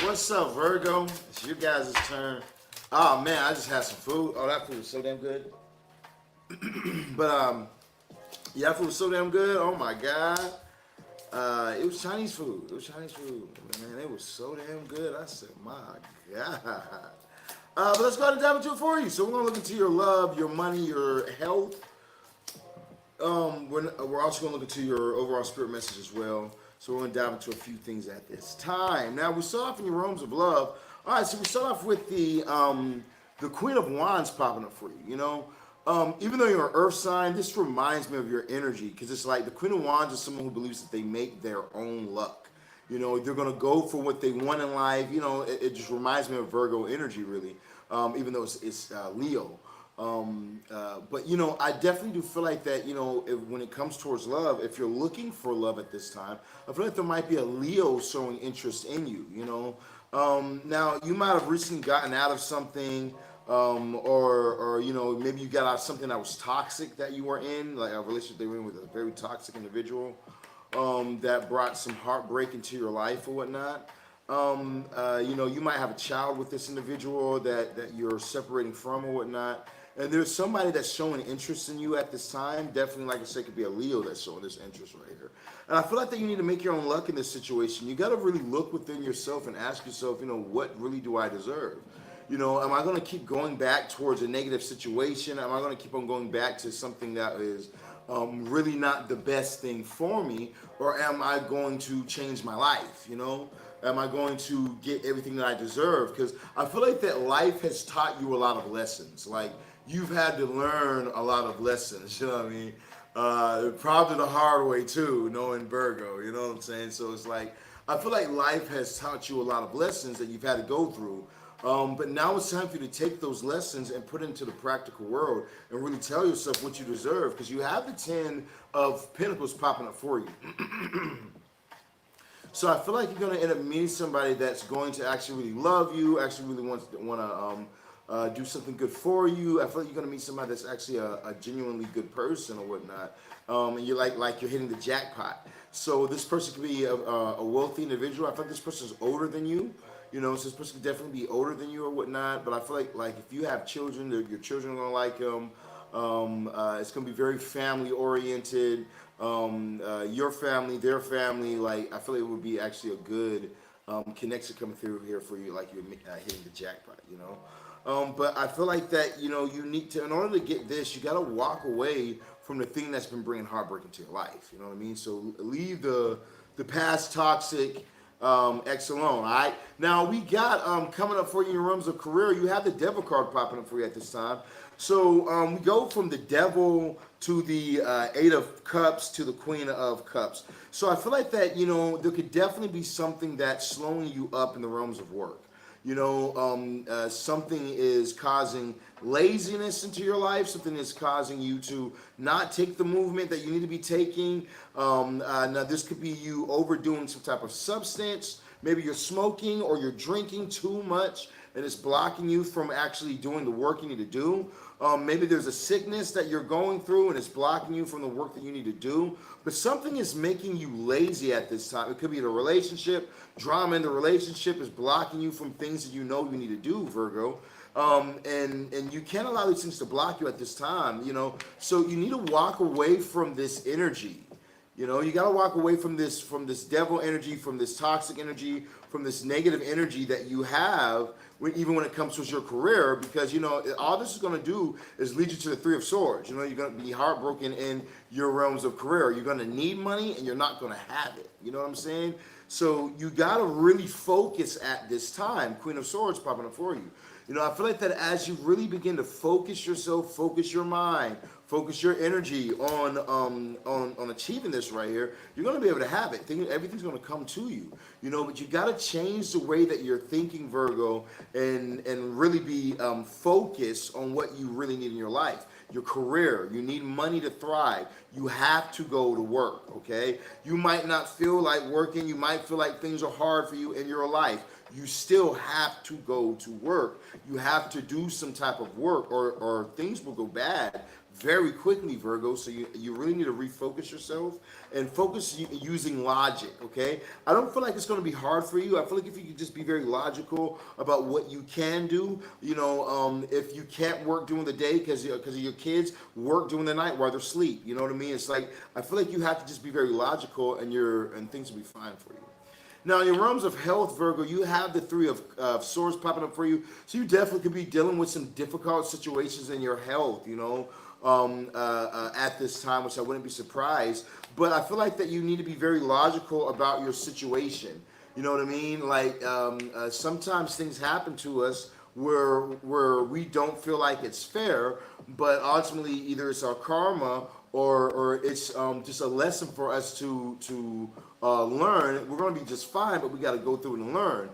What's up, Virgo? It's your guys' turn. Oh man, I just had some food. Oh, that food was so damn good. But yeah, that food was so damn good. Oh my god. It was Chinese food. It was Chinese food. Man, it was so damn good. I said, my god. But let's go ahead and dive into it for you. So we're gonna look into your love, your money, your health. We're also gonna look into your overall spirit message as well. So we're gonna dive into a few things at this time. Now we start off in your realms of love. All right, so we start off with the Queen of Wands popping up for you. Even though you're an Earth sign, this reminds me of your energy because it's like the Queen of Wands is someone who believes that they make their own luck. They're gonna go for what they want in life. It just reminds me of Virgo energy, really. Even though it's Leo. But I definitely do feel like that. When it comes towards love, if you're looking for love at this time, I feel like there might be a Leo showing interest in you. Now you might have recently gotten out of something, or maybe you got out of something that was toxic that you were in, like a relationship they were in with a very toxic individual, that brought some heartbreak into your life or whatnot. You might have a child with this individual that you're separating from or whatnot. And there's somebody that's showing interest in you at this time. Definitely, like I said, could be a Leo that's showing this interest right here. And I feel like that you need to make your own luck in this situation. You got to really look within yourself and ask yourself, what really do I deserve? Am I going to keep going back towards a negative situation? Am I going to keep on going back to something that is really not the best thing for me? Or am I going to change my life? Am I going to get everything that I deserve? Because I feel like that life has taught you a lot of lessons. Like, you've had to learn a lot of lessons, you know what I mean? Probably the hard way too, knowing Virgo, you know what I'm saying? So it's like, I feel like life has taught you a lot of lessons that you've had to go through. But now it's time for you to take those lessons and put it into the practical world and really tell yourself what you deserve, because you have the 10 of Pentacles popping up for you. So I feel like you're going to end up meeting somebody that's going to actually really love you, actually really want to do something good for you. I feel like you're going to meet somebody that's actually a genuinely good person or whatnot. And you're like you're hitting the jackpot. So this person could be a wealthy individual. I feel like this person's older than you. So this person could definitely be older than you or whatnot. But I feel like if you have children, your children are going to like him. It's going to be very family oriented. Your family, their family, like I feel like it would be actually a good connection coming through here for you, like you're hitting the jackpot, But I feel like that, you need to, in order to get this, you got to walk away from the thing that's been bringing heartbreak into your life. You know what I mean? So leave the past toxic X alone. All right. Now we got coming up for you in realms of career. You have the Devil card popping up for you at this time. So we go from the Devil to the Eight of Cups to the Queen of Cups. So I feel like that there could definitely be something that's slowing you up in the realms of work. Something is causing laziness into your life. Something is causing you to not take the movement that you need to be taking. Now, this could be you overdoing some type of substance. Maybe you're smoking or you're drinking too much, and it's blocking you from actually doing the work you need to do. Maybe there's a sickness that you're going through and it's blocking you from the work that you need to do. But something is making you lazy at this time. It could be the relationship. Drama in the relationship is blocking you from things that you know you need to do, Virgo. And you can't allow these things to block you at this time, So you need to walk away from this energy. You got to walk away from this devil energy, from this toxic energy, from this negative energy that you have, even when it comes to your career, because, all this is going to do is lead you to the Three of Swords. You're going to be heartbroken in your realms of career. You're going to need money and you're not going to have it. You know what I'm saying? So you got to really focus at this time. Queen of Swords popping up for you. I feel like that as you really begin to focus yourself, focus your mind, focus your energy on achieving this right here, you're going to be able to have it. Everything's going to come to you, but you got to change the way that you're thinking, Virgo, and really be focused on what you really need in your life. Your career, you need money to thrive. You have to go to work, okay? You might not feel like working. You might feel like things are hard for you in your life. you still have to go to work. You have to do some type of work, or things will go bad very quickly, Virgo. So you really need to refocus yourself and focus using logic, okay? I don't feel like it's going to be hard for you. I feel like if you could just be very logical about what you can do, if you can't work during the day because of your kids, work during the night while they're asleep. You know what I mean? It's like, I feel like you have to just be very logical, and things will be fine for you. Now, in your realms of health, Virgo, you have the Three of Swords popping up for you. So you definitely could be dealing with some difficult situations in your health, at this time, which I wouldn't be surprised. But I feel like that you need to be very logical about your situation. You know what I mean? Like, sometimes things happen to us where we don't feel like it's fair, but ultimately either it's our karma or it's just a lesson for us to learn. We're going to be just fine, but we got to go through it and learn.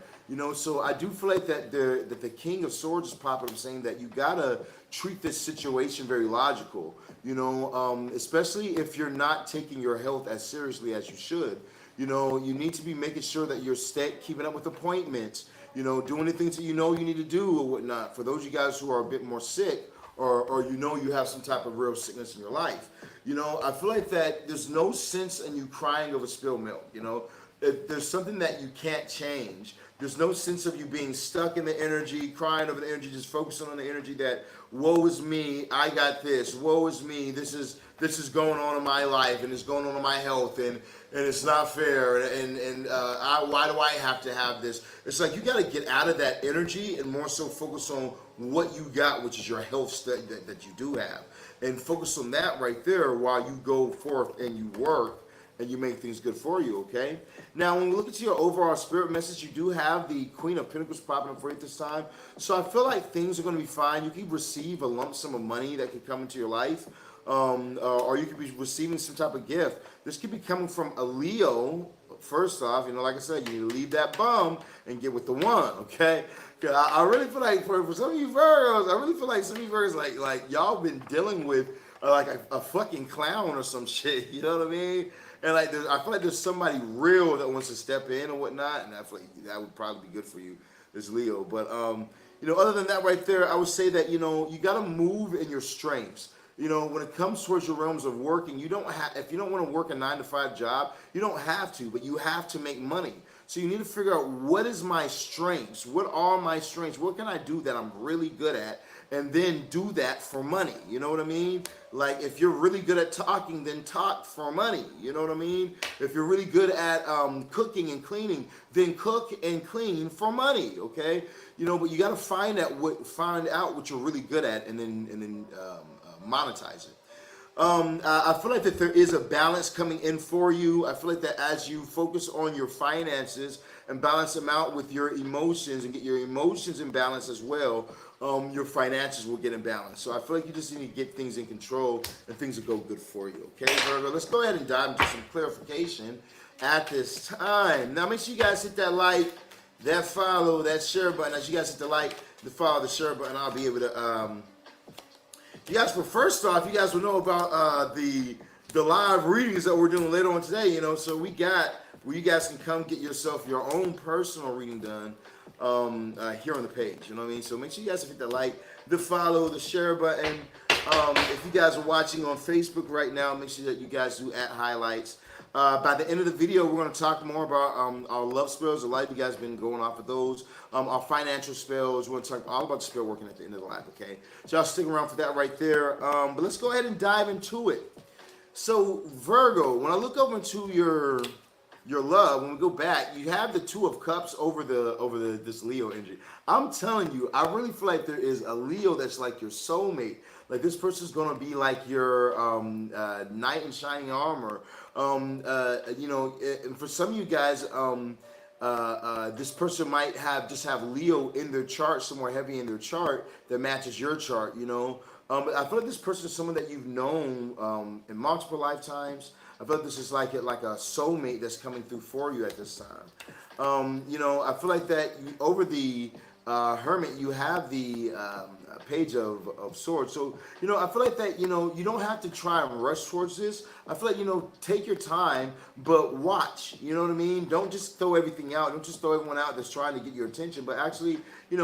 So I do feel like that the King of Swords is popping up, saying that you gotta treat this situation very logical. Especially if you're not taking your health as seriously as you should. You need to be making sure that you're keeping up with appointments. Doing the things that you need to do or whatnot. For those of you guys who are a bit more sick, or you have some type of real sickness in your life. I feel like that there's no sense in you crying over spilled milk. If there's something that you can't change, there's no sense of you being stuck in the energy, crying over the energy, just focusing on the energy that, woe is me, I got this, woe is me, this is going on in my life, and it's going on in my health, and it's not fair, and why do I have to have this? It's like you got to get out of that energy and more so focus on what you got, which is your health that you do have, and focus on that right there while you go forth and you work and you make things good for you, okay? Now, when we look into your overall spirit message, you do have the Queen of Pentacles popping up for you at this time. So I feel like things are going to be fine. You could receive a lump sum of money that could come into your life, or you could be receiving some type of gift. This could be coming from a Leo. First off, like I said, you need to leave that bum and get with the one, okay? I really feel like for some of you Virgos, I really feel like some of you Virgos, like y'all been dealing with like a fucking clown or some shit, you know what I mean? And I feel like there's somebody real that wants to step in or whatnot, and I feel like that would probably be good for you, this Leo. But other than that, right there, I would say that you got to move in your strengths. When it comes towards your realms of working, you don't have. If you don't want to work a 9-to-5 job, you don't have to, but you have to make money. So you need to figure out, what is my strengths? What are my strengths? What can I do that I'm really good at? And then do that for money. You know what I mean? Like, if you're really good at talking, then talk for money. You know what I mean? If you're really good at cooking and cleaning, then cook and clean for money. Okay? But you got to find out what you're really good at, and then monetize it. I feel like that there is a balance coming in for you. I feel like that as you focus on your finances and balance them out with your emotions and get your emotions in balance as well, your finances will get in balance. So I feel like you just need to get things in control and things will go good for you. Okay, Virgo? Let's go ahead and dive into some clarification at this time. Now, make sure you guys hit that like, that follow, that share button. As you guys hit the like, the follow, the share button, I'll be able to... You guys, but first off, you guys will know about the live readings that we're doing later on today. So we got where you guys can come get yourself your own personal reading done here on the page. You know what I mean? So make sure you guys hit the like, the follow, the share button. If you guys are watching on Facebook right now, make sure that you guys do add highlights. By the end of the video, we're going to talk more about our love spells. A lot of you guys have been going off of those. Our financial spells. We're going to talk all about the spell working at the end of the live, okay? So y'all stick around for that right there. But let's go ahead and dive into it. So, Virgo, when I look over into your love, when we go back, you have the Two of Cups over this Leo energy. I'm telling you, I really feel like there is a Leo that's like your soulmate. Like, this person's gonna be like your knight in shining armor. And for some of you guys, this person might just have Leo in their chart, somewhere heavy in their chart that matches your chart. But I feel like this person is someone that you've known in multiple lifetimes. I feel like this is like a soulmate that's coming through for you at this time. I feel like that over the Hermit, you have the page of swords. So, I feel like that, you don't have to try and rush towards this. I feel like, take your time, but watch, you know what I mean? Don't just throw everything out. Don't just throw everyone out that's trying to get your attention, but actually,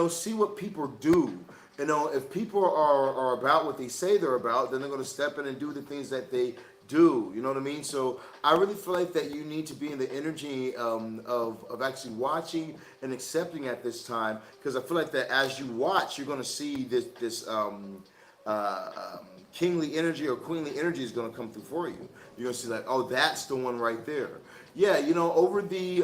see what people do. If people are about what they say they're about, then they're going to step in and do the things that they do. You know what I mean? So I really feel like that you need to be in the energy of actually watching and accepting at this time, because I feel like that as you watch, you're going to see this kingly energy or queenly energy is going to come through for you. You're going to see like, oh, that's the one right there. Yeah, over the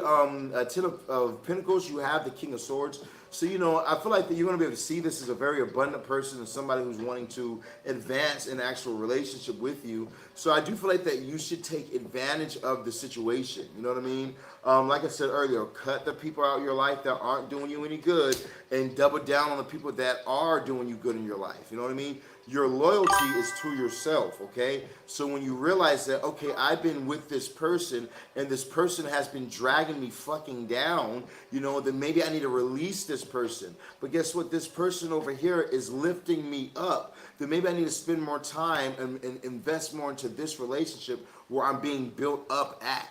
Ten of Pentacles, you have the King of Swords. So, I feel like that you're going to be able to see this as a very abundant person and somebody who's wanting to advance an actual relationship with you. So I do feel like that you should take advantage of the situation. You know what I mean? Like I said earlier, cut the people out of your life that aren't doing you any good and double down on the people that are doing you good in your life. You know what I mean? Your loyalty is to yourself, okay? So when you realize that, okay, I've been with this person and this person has been dragging me fucking down, then maybe I need to release this person. But guess what? This person over here is lifting me up. Then maybe I need to spend more time and invest more into this relationship where I'm being built up at,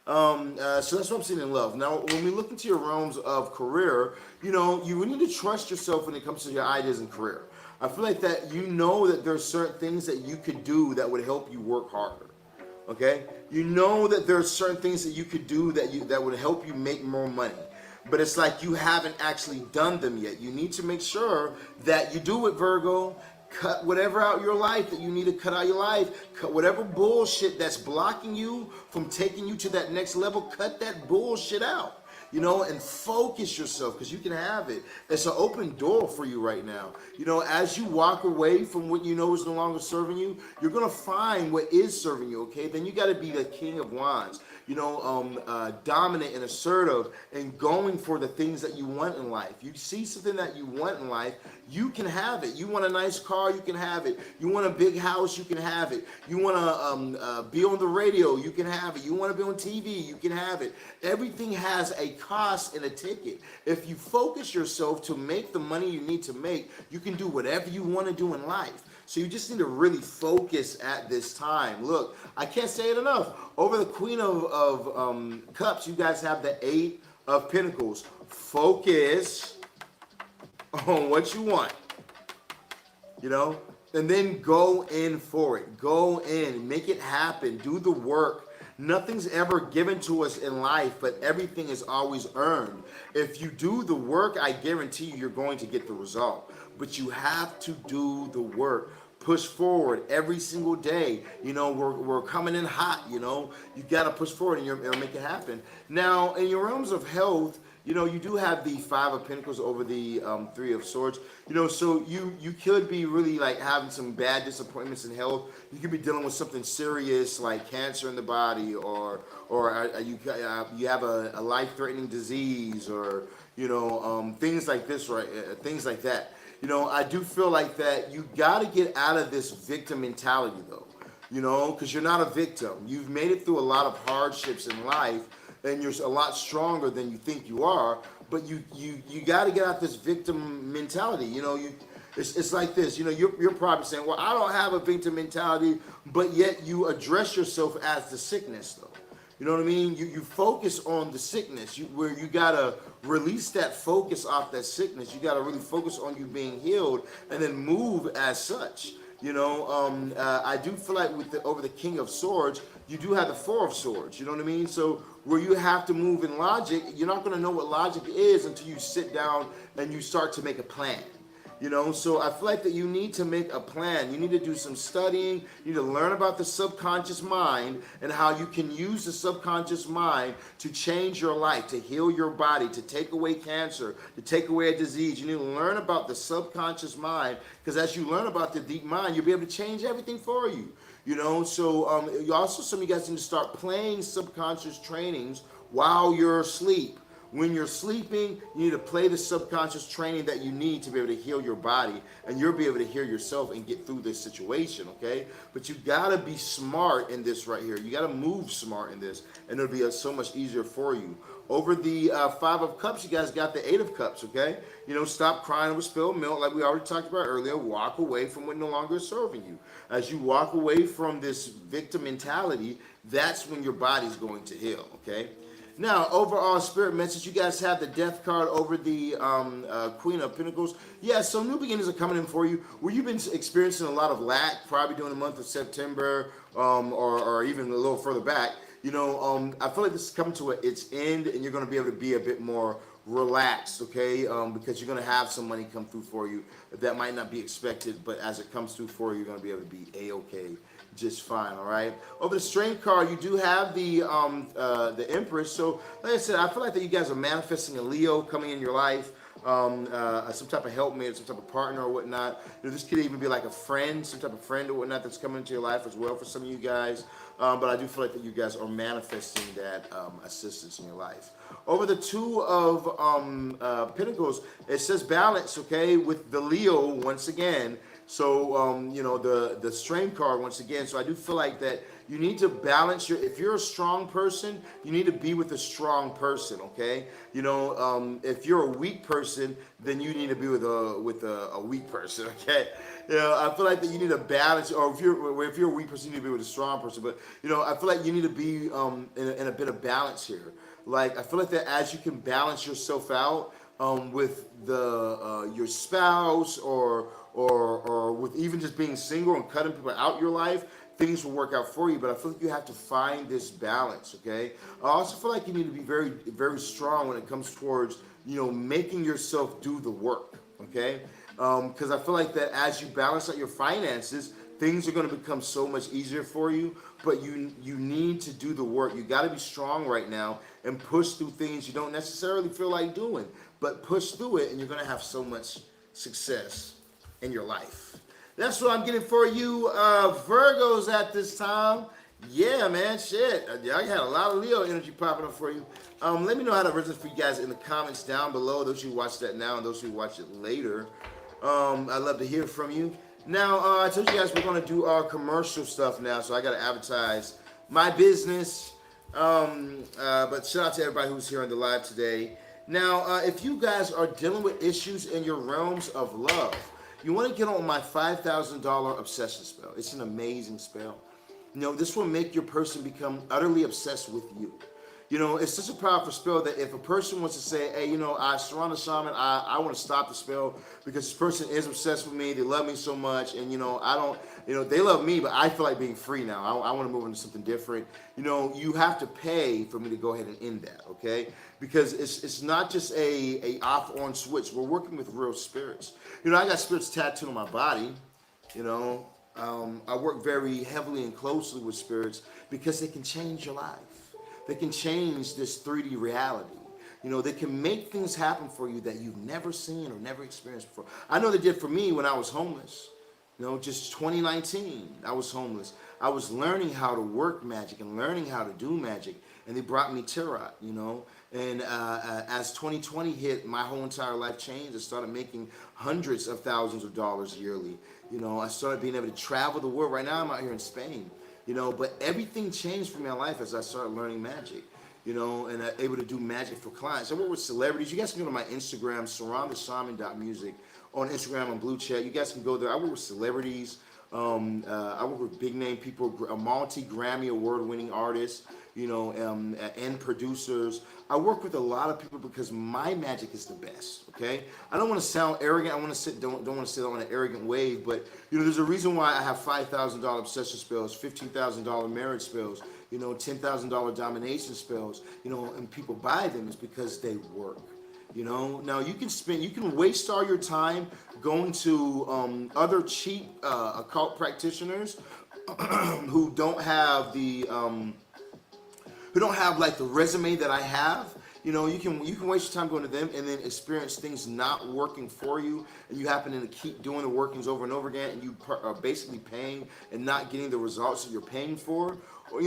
so that's what I'm seeing in love. Now, when we look into your realms of career, you need to trust yourself when it comes to your ideas in career. I feel like that that there's certain things that you could do that would help you work harder. Okay? That there's certain things that you could do that would help you make more money. But it's like you haven't actually done them yet. You need to make sure that you do it, Virgo. Cut whatever out your life that you need to cut out your life. Cut whatever bullshit that's blocking you from taking you to that next level. Cut that bullshit out. And focus yourself, because you can have it. It's an open door for you right now. As you walk away from what is no longer serving you, you're going to find what is serving you, okay? Then you got to be the King of Wands, dominant and assertive and going for the things that you want in life. You see something that you want in life, you can have it. You want a nice car, you can have it. You want a big house, you can have it. You want to be on the radio, you can have it. You want to be on TV, you can have it. Everything has a cost and a ticket. If you focus yourself to make the money you need to make, you can do whatever you want to do in life. So you just need to really focus at this time. Look, I can't say it enough. Over the Queen of Cups, you guys have the Eight of Pentacles. Focus on what you want, and then go in for it. Go in, make it happen, do the work. Nothing's ever given to us in life, but everything is always earned. If you do the work, I guarantee you're going to get the result. But you have to do the work. Push forward every single day. We're coming in hot, you got to push forward and make it happen. Now, in your realms of health, you do have the Five of Pentacles over the Three of Swords. So you could be really like having some bad disappointments in health. You could be dealing with something serious like cancer in the body, or you have a life-threatening disease, or things like this, right? Things like that. I do feel like that you got to get out of this victim mentality, though. Because you're not a victim. You've made it through a lot of hardships in life, and you're a lot stronger than you think you are. But you got to get out this victim mentality. It's like this. You're probably saying, well, I don't have a victim mentality, but yet you address yourself as the sickness, though. You know what I mean? You focus on the sickness, where you got to release that focus off that sickness. You got to really focus on you being healed and then move as such. I do feel like over the King of Swords, you do have the Four of Swords. You know what I mean? So where you have to move in logic, you're not going to know what logic is until you sit down and you start to make a plan. So I feel like that you need to make a plan. You need to do some studying. You need to learn about the subconscious mind and how you can use the subconscious mind to change your life, to heal your body, to take away cancer, to take away a disease. You need to learn about the subconscious mind, because as you learn about the deep mind, you'll be able to change everything for you. You also, some of you guys need to start playing subconscious trainings while you're asleep, When you're sleeping, you need to play the subconscious training that you need to be able to heal your body, and you'll be able to heal yourself and get through this situation, okay? But you gotta be smart in this right here. You gotta move smart in this, and it'll be so much easier for you. Over the Five of Cups, you guys got the Eight of Cups, okay? Stop crying over spilled milk, like we already talked about earlier. Walk away from what no longer is serving you. As you walk away from this victim mentality, that's when your body's going to heal, okay? Now, overall spirit message, you guys have the Death card over the Queen of Pentacles. Yeah, so new beginnings are coming in for you. Where you've been experiencing a lot of lack, probably during the month of September, or even a little further back. I feel like this is coming to its end, and you're going to be able to be a bit more relaxed, okay? Because you're going to have some money come through for you that might not be expected, but as it comes through for you, you're going to be able to be a-okay, just fine. All right. Over the Strength card, you do have the Empress. So, like I said, I feel like that you guys are manifesting a Leo coming in your life. Some type of helpmate, some type of partner or whatnot. This could even be like a friend, some type of friend or whatnot that's coming into your life as well for some of you guys. But I do feel like that you guys are manifesting that assistance in your life. Over the Two of Pentacles, it says balance, okay, with the Leo once again. So, the Strength card once again. So I do feel like that you need to balance if you're a strong person, you need to be with a strong person, okay? If you're a weak person, then you need to be with a weak person, okay? I feel like that you need to balance, or if you're a weak person, you need to be with a strong person. But, I feel like you need to be in a bit of balance here. Like, I feel like that as you can balance yourself out with your spouse or with even just being single and cutting people out your life, things will work out for you. But I feel like you have to find this balance, okay? I also feel like you need to be very, very strong when it comes towards, making yourself do the work, okay? Because I feel like that as you balance out your finances, things are going to become so much easier for you. But you need to do the work. You got to be strong right now and push through things you don't necessarily feel like doing. But push through it, and you're going to have so much success in your life. That's what I'm getting for you, Virgos, at this time. Yeah, man, shit. I had a lot of Leo energy popping up for you. Let me know how that resonates for you guys in the comments down below. Those who watch that now and those who watch it later. I'd love to hear from you. Now, I told you guys we're going to do our commercial stuff now, so I got to advertise my business. But shout out to everybody who's here on the live today. Now, if you guys are dealing with issues in your realms of love, you want to get on my $5,000 obsession spell. It's an amazing spell. This will make your person become utterly obsessed with you. It's such a powerful spell that if a person wants to say, hey, Sirron the Shaman, I want to stop the spell because this person is obsessed with me. They love me so much. And, I don't, they love me, but I feel like being free now. I want to move into something different. You have to pay for me to go ahead and end that, okay? Because it's not just a off-on switch. We're working with real spirits. I got spirits tattooed on my body, I work very heavily and closely with spirits because they can change your life. They can change this 3D reality. They can make things happen for you that you've never seen or never experienced before. I know they did for me when I was homeless. Just 2019, I was homeless. I was learning how to work magic and learning how to do magic, and they brought me tarot, And as 2020 hit, my whole entire life changed. I started making hundreds of thousands of dollars yearly. I started being able to travel the world. Right now, I'm out here in Spain. But everything changed for me in life as I started learning magic, and I'm able to do magic for clients. I work with celebrities. You guys can go to my Instagram, SirronTheShaman.music, on Instagram on Blue Chat. You guys can go there. I work with celebrities. I work with big name people, multi-Grammy award-winning artists, and producers. I work with a lot of people because my magic is the best. Okay, I don't want to sound arrogant. I want to don't want to sit on an arrogant wave, but there's a reason why I have $5,000 obsession spells, $15,000 marriage spells, $10,000 domination spells, and people buy them is because they work. Now you can waste all your time going to other cheap occult practitioners who don't have like the resume that I have. You can waste your time going to them and then experience things not working for you, and you happen to keep doing the workings over and over again, and you are basically paying and not getting the results that you're paying for. Or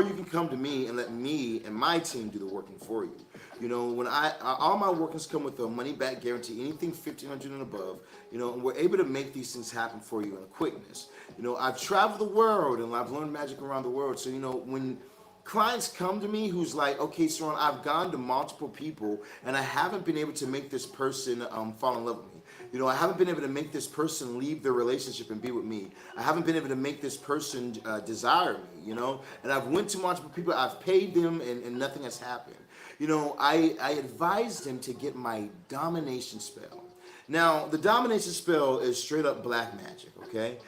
you can come to me and let me and my team do the working for you. You know, when all my workings come with a money back guarantee, anything 1,500 and above. You know, and we're able to make these things happen for you in a quickness. You know, I've traveled the world and I've learned magic around the world. So you know, when clients come to me who's like, okay, Sirron, I've gone to multiple people and I haven't been able to make this person fall in love with me. You know, I haven't been able to make this person leave their relationship and be with me. I haven't been able to make this person desire me, you know. And I've went to multiple people, I've paid them, and nothing has happened. You know, I advised them to get my domination spell. Now, the domination spell is straight up black magic, okay?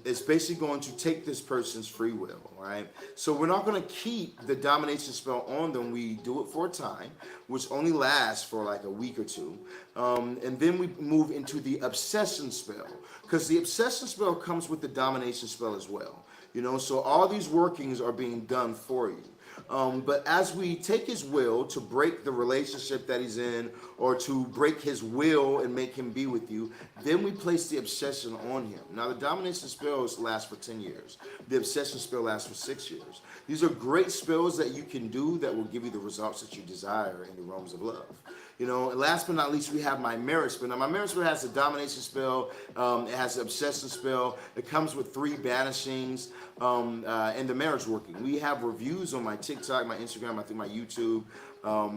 It's basically going to take this person's free will, right? So we're not going to keep the domination spell on them. We do it for a time, which only lasts for like a week or two. And then we move into the obsession spell, because the obsession spell comes with the domination spell as well. You know, so all these workings are being done for you. But as we take his will to break the relationship that he's in, or to break his will and make him be with you, then we place the obsession on him. Now, the domination spells last for 10 years. The obsession spell lasts for 6 years. These are great spells that you can do that will give you the results that you desire in the realms of love. You know, and last but not least, we have my marriage spell. Now, my marriage spell has a domination spell. It has an obsession spell. It comes with 3 banishings and the marriage working. We have reviews on my TikTok, my Instagram, I think my YouTube,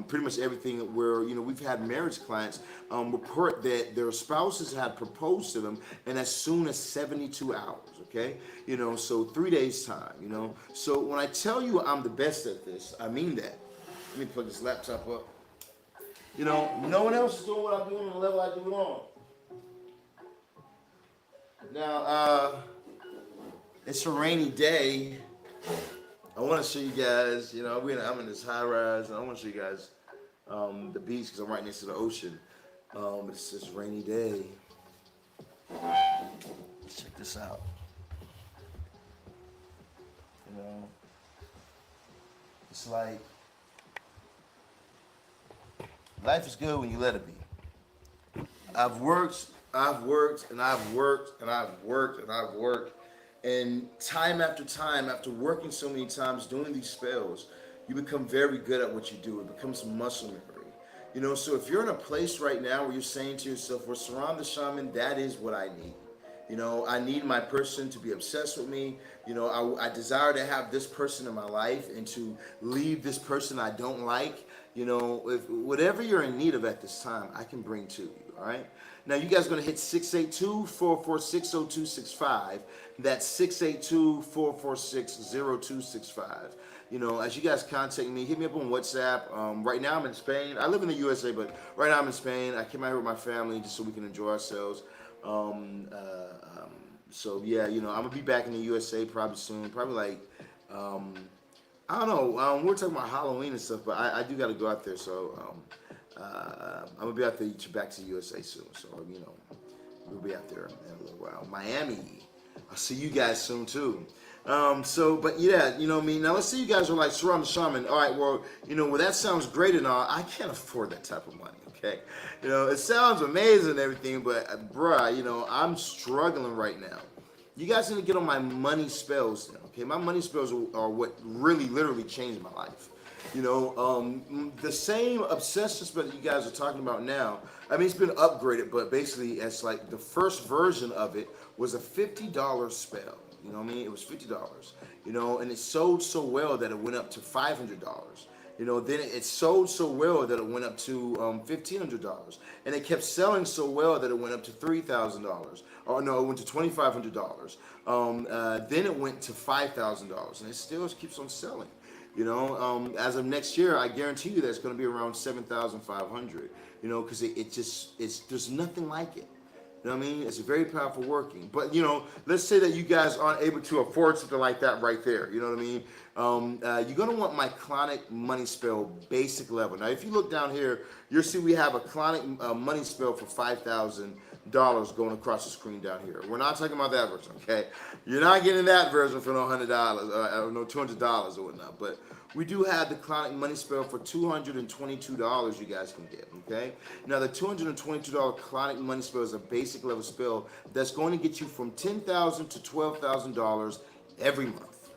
pretty much everything where, you know, we've had marriage clients report that their spouses had proposed to them in as soon as 72 hours, okay? You know, so 3 days time, you know. So when I tell you I'm the best at this, I mean that. Let me plug this laptop up. You know, no one else is doing what I'm doing on the level I do it on. Now, it's a rainy day. I want to show you guys, you know, I'm in this high rise, and I want to show you guys the beach because I'm right next to the ocean. It's this rainy day. Let's check this out. You know, it's like, life is good when you let it be. I've worked, and I've worked, and I've worked, and I've worked. And time after time, after working so many times doing these spells, you become very good at what you do. It becomes muscle memory. You know, so if you're in a place right now where you're saying to yourself, well, Sirron the Shaman, that is what I need. You know, I need my person to be obsessed with me. You know, I desire to have this person in my life and to leave this person I don't like. You know, if whatever you're in need of at this time, I can bring to you, all right? Now, you guys are going to hit 682-446-0265. That's 682-446-0265. You know, as you guys contact me, hit me up on WhatsApp. Right now, I'm in Spain. I live in the USA, but right now I'm in Spain. I came out here with my family just so we can enjoy ourselves. So, yeah, you know, I'm going to be back in the USA probably soon. Probably like... I don't know. We're talking about Halloween and stuff, but I do got to go out there. So I'm gonna be out there back to the USA soon. So you know, we'll be out there in a little while. Miami. I'll see you guys soon too. But yeah, you know what I mean. Now let's say you guys are like Sirron the Shaman. All right, well, you know, well that sounds great and all. I can't afford that type of money. Okay, you know, it sounds amazing and everything, but bruh, you know, I'm struggling right now. You guys need to get on my money spells now, okay? My money spells are what really, literally changed my life. You know, the same obsession spell that you guys are talking about now, I mean, it's been upgraded, but basically, it's like the first version of it was a $50 spell. You know what I mean? It was $50, you know, and it sold so well that it went up to $500. You know, then it sold so well that it went up to $1,500, and it kept selling so well that it went up to $3,000. Oh no, it went to $2,500. Then it went to $5,000, and it still keeps on selling. You know, as of next year, I guarantee you that it's going to be around $7,500. You know, because there's nothing like it. You know what I mean? It's a very powerful working. But, you know, let's say that you guys aren't able to afford something like that right there. You know what I mean? You're going to want my Clonic Money Spell basic level. Now, if you look down here, you'll see we have a Clonic Money Spell for $5,000 going across the screen down here. We're not talking about that version, okay? You're not getting that version for no $100 or no $200 or whatnot. But we do have the Clonic Money Spell for $222 you guys can get, okay? Now, the $222 Clonic Money Spell is a basic level spell that's going to get you from $10,000 to $12,000 every month.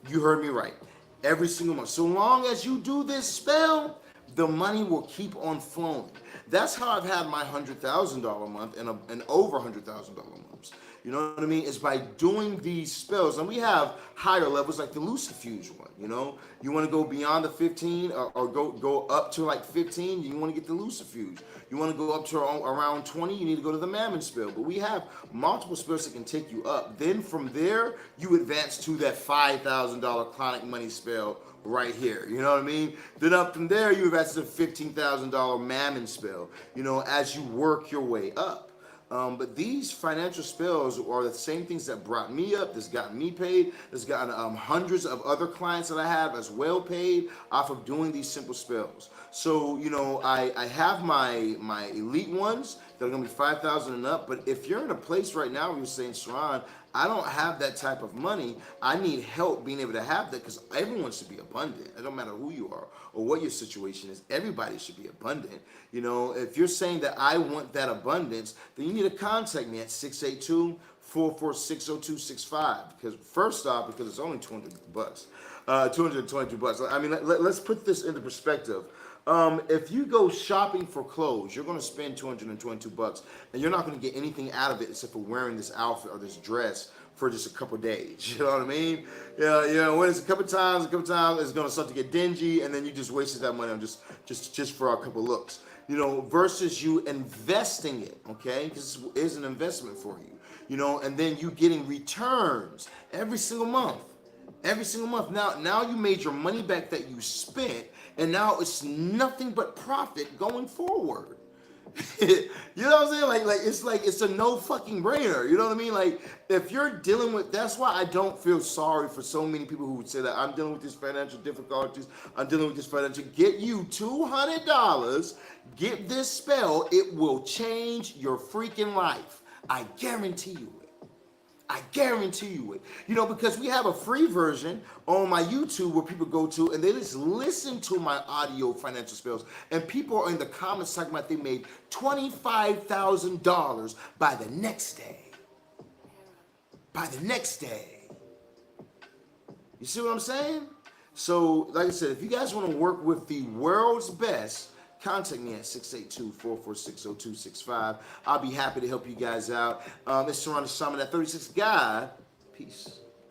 You heard me right. Every single month. So long as you do this spell, the money will keep on flowing. That's how I've had my $100,000 month and over $100,000 months. You know what I mean? It's by doing these spells, and we have higher levels like the Lucifuge one. You know, you want to go beyond the 15 or go up to like 15. You want to get the Lucifuge. You want to go up to around 20. You need to go to the Mammon spell. But we have multiple spells that can take you up. Then from there, you advance to that $5,000 chronic money spell right here. You know what I mean? Then up from there, you advance to the $15,000 Mammon spell. You know, as you work your way up. But these financial spells are the same things that brought me up, that's gotten me paid, that's gotten hundreds of other clients that I have as well paid off of doing these simple spells. So, you know, I have my elite ones that are going to be 5,000 and up, but if you're in a place right now where you're saying, Sirron, I don't have that type of money, I need help being able to have that, because everyone should be abundant. It don't matter who you are or what your situation is, everybody should be abundant. You know, if you're saying that I want that abundance, then you need to contact me at 682-446-0265. Because first off, because it's only $200, $222. I mean, let's put this into perspective. If you go shopping for clothes, you're going to spend $222, and you're not going to get anything out of it except for wearing this outfit or this dress for just a couple days. You know what I mean? Yeah, you know, when it's a couple times, it's going to start to get dingy, and then you just wasted that money on just for a couple looks. You know, versus you investing it, okay? Because it is an investment for you. You know, and then you getting returns every single month. Every single month. Now you made your money back that you spent, and now it's nothing but profit going forward. You know what I'm saying? Like it's a no fucking brainer. You know what I mean? Like, if you're dealing with, that's why I don't feel sorry for so many people who would say that I'm dealing with these financial difficulties. I'm dealing with this financial. Get you $200. Get this spell. It will change your freaking life. I guarantee you it. I guarantee you it. You know, because we have a free version on my YouTube where people go to and they just listen to my audio financial spells. And people are in the comments talking about they made $25,000 by the next day. By the next day. You see what I'm saying? So, like I said, if you guys want to work with the world's best, contact me at 682-446-0265. I'll be happy to help you guys out. It's Sirron the Shaman, that 36 guy. Peace.